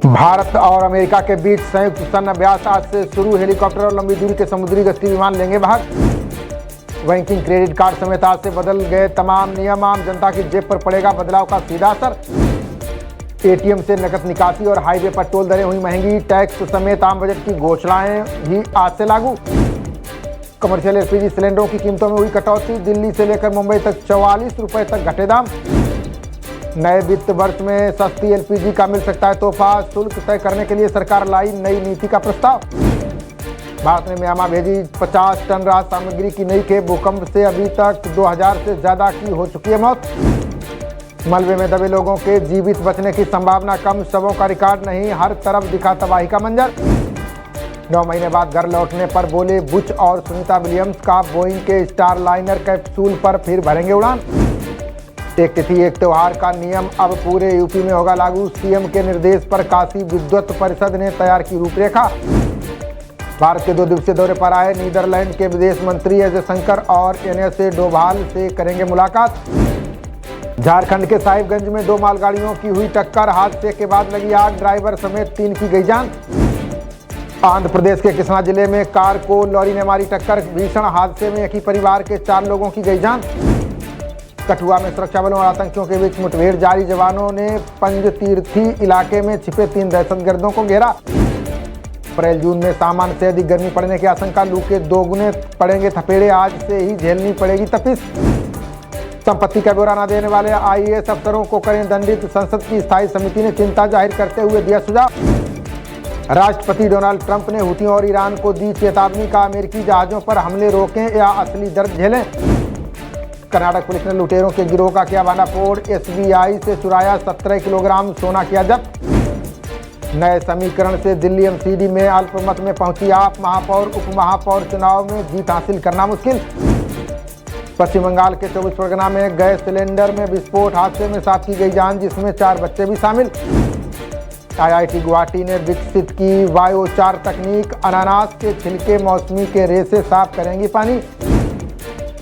भारत और अमेरिका के बीच संयुक्त सैन्य अभ्यास आज से शुरू। हेलीकॉप्टर और लंबी दूरी के समुद्री गश्ती विमान लेंगे भाग। बैंकिंग क्रेडिट कार्ड समेत आज से बदल गए तमाम नियम। आम जनता की जेब पर पड़ेगा बदलाव का सीधा असर। एटीएम से नकद निकासी और हाईवे पर टोल दरें हुई महंगी। टैक्स समेत आम बजट की घोषणाएं भी आज से लागू। कमर्शियल एलपीजी सिलेंडरों की कीमतों में हुई कटौती। दिल्ली से लेकर मुंबई तक 44 रुपए तक घटे दाम। नए वित्त वर्ष में सस्ती एलपीजी का मिल सकता है तोहफा। शुल्क तय करने के लिए सरकार लाई नई नीति का प्रस्ताव। भारत ने म्यांमार भेजी 50 टन राहत सामग्री की नई खेप। भूकंप से अभी तक 2000 से ज्यादा की हो चुकी है मौत। मलबे में दबे लोगों के जीवित बचने की संभावना कम। शवों का रिकॉर्ड नहीं, हर तरफ दिखा तबाही का मंजर। 9 महीने बाद घर लौटने पर बोले बुच और सुनीता विलियम्स का बोइंग के स्टार लाइनर कैप्सूल पर फिर भरेंगे उड़ान। एक तिथि एक त्योहार का नियम अब पूरे यूपी में होगा लागू। सीएम के निर्देश पर काशी विद्वत परिषद ने तैयार की रूपरेखा। भारत के 2 दिवसीय दौरे पर आए नीदरलैंड के विदेश मंत्री एस जयशंकर और एनएसए डोभाल से करेंगे मुलाकात। झारखंड के साहिबगंज में 2 मालगाड़ियों की हुई टक्कर। हादसे के बाद लगी आग, ड्राइवर समेत 3 की गई जान। आंध्र प्रदेश के कृष्णा जिले में कार को लॉरी ने मारी टक्कर। भीषण हादसे में एक ही परिवार के 4 लोगों की गई जान। कठुआ में सुरक्षा बलों और आतंकियों के बीच मुठभेड़ जारी। जवानों ने पंजतीर्थी इलाके में छिपे 3 दहशतगर्दों को घेरा। अप्रैल जून में सामान्य से अधिक गर्मी पड़ने की आशंका। लू के 2 गुने पड़ेंगे थपेड़े। आज से ही झेलनी पड़ेगी तपिश। संपत्ति का ब्यौरा न देने वाले आईएएस अफसरों को करें दंडित। संसद की स्थायी समिति ने चिंता जाहिर करते हुए दिया सुझाव। राष्ट्रपति डोनाल्ड ट्रंप ने हूथियों और ईरान को दी चेतावनी का अमेरिकी जहाजों पर हमले रोकें या असली दर्द झेलें। कर्नाटक पुलिस ने लुटेरों के गिरोह का किया भांडाफोड़। एसबीआई से चुराया 17 किलोग्राम सोना किया जब्त। नए समीकरण से दिल्ली एमसीडी में अल्पमत में पहुंची आप। महापौर उपमहापौर चुनाव में जीत हासिल करना मुश्किल। पश्चिम बंगाल के 24 परगना में गैस सिलेंडर में विस्फोट। हादसे में 7 की गई जान, जिसमें 4 बच्चे भी शामिल। आईआईटी गुवाहाटी ने विकसित की बायोचार तकनीक। अनानास के छिलके मौसमी के रेशे साफ करेंगी पानी।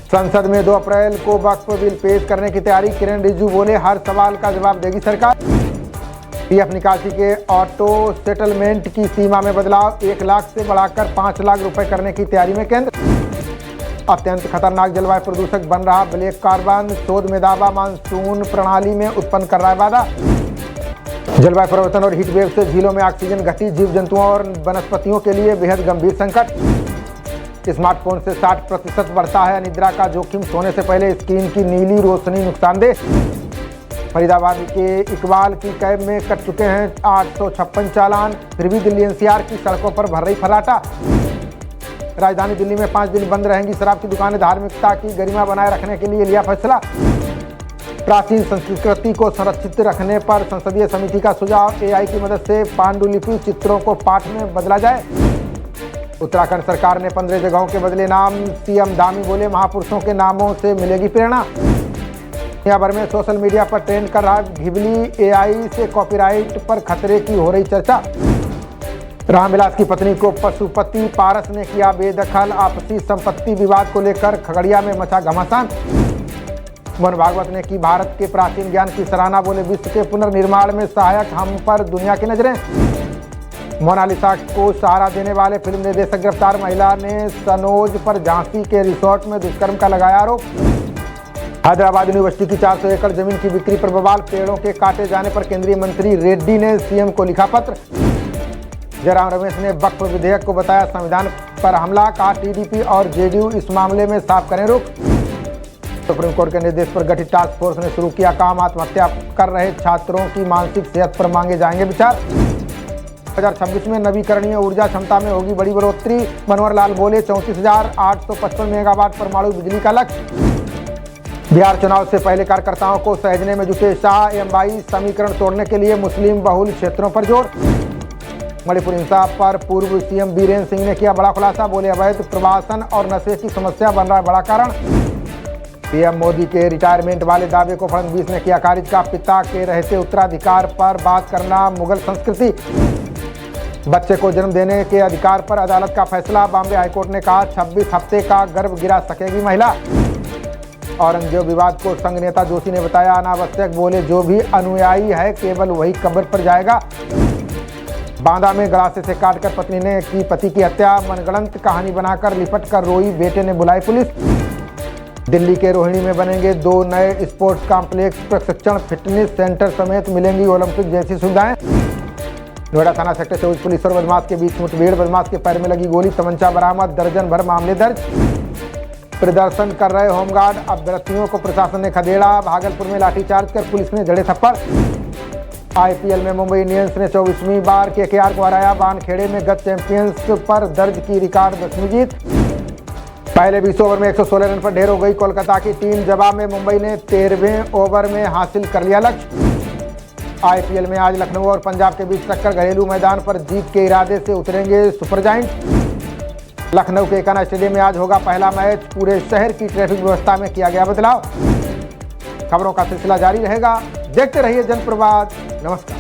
संसद में 2 अप्रैल को वक्फ बिल पेश करने की तैयारी। किरण रिजिजू बोले हर सवाल का जवाब देगी सरकार। पीएफ निकासी के ऑटो सेटलमेंट की सीमा में बदलाव। 1 लाख से बढ़ाकर 5 लाख रुपए करने की तैयारी में केंद्र। अत्यंत खतरनाक जलवायु प्रदूषक बन रहा ब्लैक कार्बन। शोध में दावा मानसून प्रणाली में उत्पन्न कर रहा है बाधा। जलवायु परिवर्तन और हीट वेव से झीलों में ऑक्सीजन घटी। जीव जंतुओं और वनस्पतियों के लिए बेहद गंभीर संकट। स्मार्टफोन से 60% बढ़ता है अनिद्रा का जोखिम। सोने से पहले स्क्रीन की नीली रोशनी नुकसानदेह। फरीदाबाद के इकबाल की कैब में कट चुके हैं 856 चालान। फिर भी दिल्ली एनसीआर की सड़कों पर भर रही फर्राटा। राजधानी दिल्ली में 5 दिन बंद रहेंगी शराब की दुकानें। धार्मिकता की गरिमा बनाए रखने के लिए लिया फैसला। प्राचीन संस्कृति को संरक्षित रखने पर संसदीय समिति का सुझाव। एआई की मदद से पांडुलिपि चित्रों को पाठ में बदला जाए। उत्तराखंड सरकार ने 15 जगहों के बदले नाम। सीएम धामी बोले महापुरुषों के नामों से मिलेगी प्रेरणा। दुनिया भर में सोशल मीडिया पर ट्रेंड कर रहा घिबली। एआई से कॉपीराइट पर खतरे की हो रही चर्चा। रामविलास की पत्नी को पशुपति पारस ने किया बेदखल। आपसी संपत्ति विवाद को लेकर खगड़िया में मचा घमासान। मोहन भागवत ने की भारत के प्राचीन ज्ञान की सराहना। बोले विश्व के पुनर्निर्माण में सहायक हम पर दुनिया की नजरें। मोनालिसा को सहारा देने वाले फिल्म निर्देशक गिरफ्तार। महिला ने सनोज पर झांसी के रिसोर्ट में दुष्कर्म का लगाया आरोप। हैदराबाद यूनिवर्सिटी की 400 एकड़ जमीन की बिक्री पर बवाल। पेड़ों के काटे जाने पर केंद्रीय मंत्री रेड्डी ने सीएम को लिखा पत्र। जयराम रमेश ने वक्फ विधेयक को बताया संविधान पर हमला। कहा टीडीपी और जेडीयू इस मामले में साफ करें रुख। सुप्रीम कोर्ट के निर्देश पर गठित टास्क फोर्स ने शुरू किया काम। आत्महत्या कर रहे छात्रों की मानसिक सेहत पर मांगे जाएंगे विचार। 2026 में नवीकरणीय ऊर्जा क्षमता में होगी बड़ी बढ़ोतरी। मनोहर लाल बोले 34,855 मेगावाट परमाणु बिजली का लक्ष्य। बिहार चुनाव से पहले कार्यकर्ताओं को सहेजने में जुटे शाह। एम22 समीकरण तोड़ने के लिए मुस्लिम बहुल क्षेत्रों पर जोर। मणिपुर हिंसा पर पूर्व सीएम बीरेन सिंह ने किया बड़ा खुलासा। बोले अवैध प्रवासन और नशे की समस्या बन रहा है बड़ा कारण। पीएम मोदी के रिटायरमेंट वाले दावे को फडणवीस ने किया खारिज। का पिता के रहते उत्तराधिकार पर बात करना मुगल संस्कृति। बच्चे को जन्म देने के अधिकार पर अदालत का फैसला। बॉम्बे हाईकोर्ट ने कहा 26 हफ्ते का गर्भ गिरा सकेगी महिला। औरंगजेब विवाद को संघ नेता जोशी ने बताया अनावश्यक, बोले जो भी अनुयायी है केवल वही कब्र पर जाएगा। बांदा में गलासे से काटकर पत्नी ने की पति की हत्या, मनगढ़ंत कहानी बनाकर लिपट कर रोई, बेटे ने बुलाई पुलिस। दिल्ली के रोहिणी में बनेंगे 2 नए स्पोर्ट्स कॉम्प्लेक्स, प्रशिक्षण फिटनेस सेंटर समेत मिलेंगी ओलंपिक जैसी सुविधाएं। नोएडा थाना सेक्टर 24 पुलिस और बदमाश के बीच मुठभेड़, बदमाश के पैर में लगी गोली, तमंचा बरामद, दर्जन भर मामले दर्ज। प्रदर्शन कर रहे होमगार्ड अभ्यर्थियों को प्रशासन ने खदेड़ा, भागलपुर में लाठीचार्ज कर पुलिस ने जड़े थप्पड़। आईपीएल में मुंबई इंडियंस ने 24वीं बार केकेआर को हराया, वानखेड़े में गत चैंपियंस पर दर्ज की रिकॉर्ड 10वीं जीत। पहले 20 ओवर में 116 रन पर ढेर हो गई कोलकाता की टीम, जवाब में मुंबई ने 13वें ओवर में हासिल कर लिया लक्ष्य। आईपीएल में आज लखनऊ और पंजाब के बीच टक्कर, घरेलू मैदान पर जीत के इरादे से उतरेंगे सुपर जायंट। लखनऊ के एकाना स्टेडियम में आज होगा पहला मैच, पूरे शहर की ट्रैफिक व्यवस्था में किया गया बदलाव। खबरों का सिलसिला जारी रहेगा, देखते रहिए जनप्रवाद। नमस्कार।